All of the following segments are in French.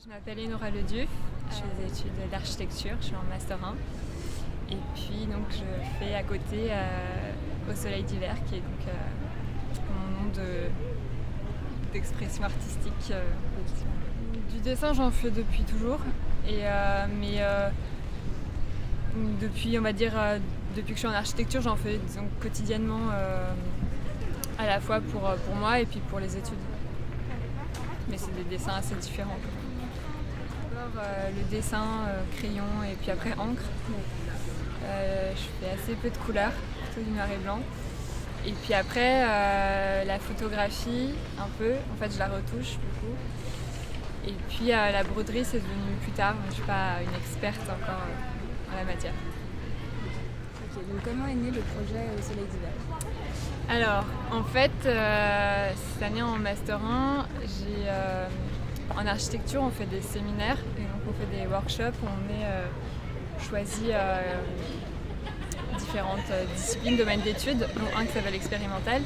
Je m'appelle Enora Ledieu, je fais des études d'architecture, je suis en master 1. Et puis donc je fais à côté Au Soleil d'hiver, qui est donc mon nom d'expression artistique. Du dessin j'en fais depuis toujours, mais depuis on va dire depuis que je suis en architecture j'en fais donc, quotidiennement à la fois pour moi et puis pour les études. Mais c'est des dessins assez différents. D'abord le dessin, crayon et puis après encre. Je fais assez peu de couleurs, plutôt du noir et blanc. Et puis après la photographie un peu, en fait je la retouche beaucoup. Et puis la broderie c'est devenu plus tard, je ne suis pas une experte encore en la matière. Ok, donc comment est né le projet Au Soleil d'hiver ? Alors, en fait, cette année en Master 1, en architecture, on fait des séminaires, et donc on fait des workshops où on est choisi différentes disciplines, domaines d'études, dont un qui s'appelle expérimental.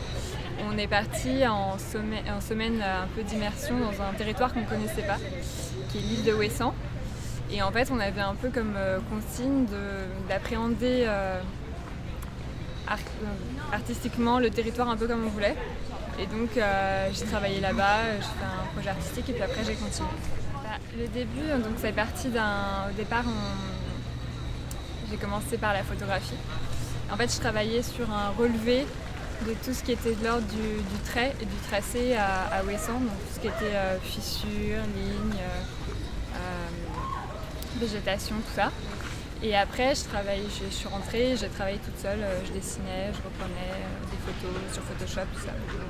On est parti en semaine un peu d'immersion dans un territoire qu'on ne connaissait pas, qui est l'île de Ouessant. Et en fait, on avait un peu comme consigne d'appréhender artistiquement le territoire un peu comme on voulait. Et donc j'ai travaillé là-bas, j'ai fait un projet artistique et puis après j'ai continué. Le début, donc ça est parti au départ, j'ai commencé par la photographie. En fait, je travaillais sur un relevé de tout ce qui était de l'ordre du trait et du tracé à Ouessant, donc tout ce qui était fissures, lignes, végétation, tout ça. Et après, je suis rentrée, j'ai travaillé toute seule, je dessinais, je reprenais des photos sur Photoshop, tout ça. Donc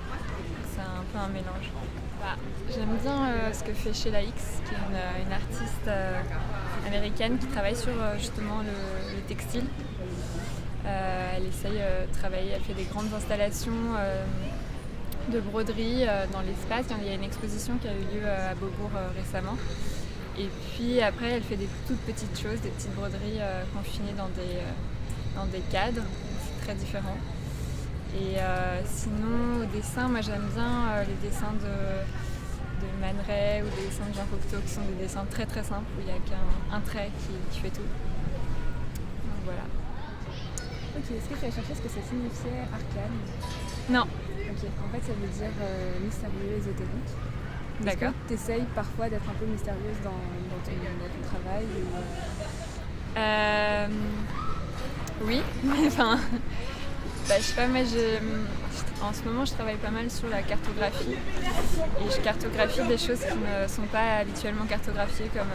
c'est un peu un mélange. J'aime bien ce que fait Sheila Hicks, qui est une artiste américaine qui travaille sur justement le textile. Elle essaye de travailler, elle fait des grandes installations de broderie dans l'espace. Il y a une exposition qui a eu lieu à Beaubourg récemment. Et puis après, elle fait des toutes petites choses, des petites broderies confinées dans des cadres. C'est très différent. Et sinon, au dessin, moi j'aime bien les dessins de Man Ray ou des dessins de Jean Cocteau qui sont des dessins très très simples où il n'y a qu'un trait qui fait tout. Donc voilà. Ok, est-ce que tu as cherché ce que ça signifiait arcane ? Non. Ok, en fait ça veut dire mystérieux, ésotérique. D'accord. Tu essayes parfois d'être un peu mystérieuse dans ton travail Oui, mais enfin, je sais pas, moi en ce moment je travaille pas mal sur la cartographie et je cartographie des choses qui ne sont pas habituellement cartographiées comme,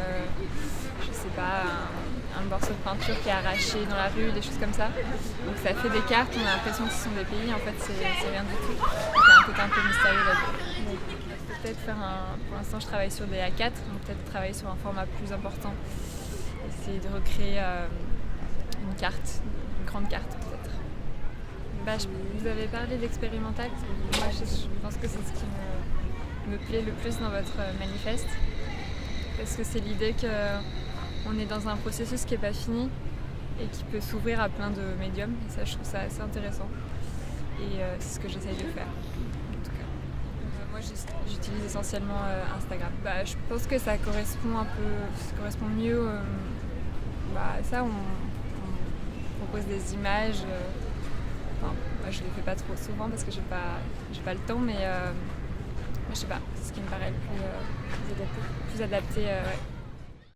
je sais pas, un morceau de peinture qui est arraché dans la rue, des choses comme ça. Donc ça fait des cartes, on a l'impression que ce sont des pays, en fait c'est rien du tout. Donc il y a un côté un peu mystérieux là-dedans. Peut-être pour l'instant je travaille sur des A4, donc peut-être travailler sur un format plus important, essayer de recréer une carte, une grande carte peut-être. Vous avez parlé d'expérimental, moi je pense que c'est ce qui me plaît le plus dans votre manifeste, parce que c'est l'idée qu'on est dans un processus qui n'est pas fini et qui peut s'ouvrir à plein de médiums, et ça je trouve ça assez intéressant, et c'est ce que j'essaye de faire. Moi, j'utilise essentiellement Instagram. Je pense que ça correspond mieux à ça. On propose des images. Moi, je ne les fais pas trop souvent parce que j'ai pas le temps, mais je sais pas, c'est ce qui me paraît le plus adapté. Ouais.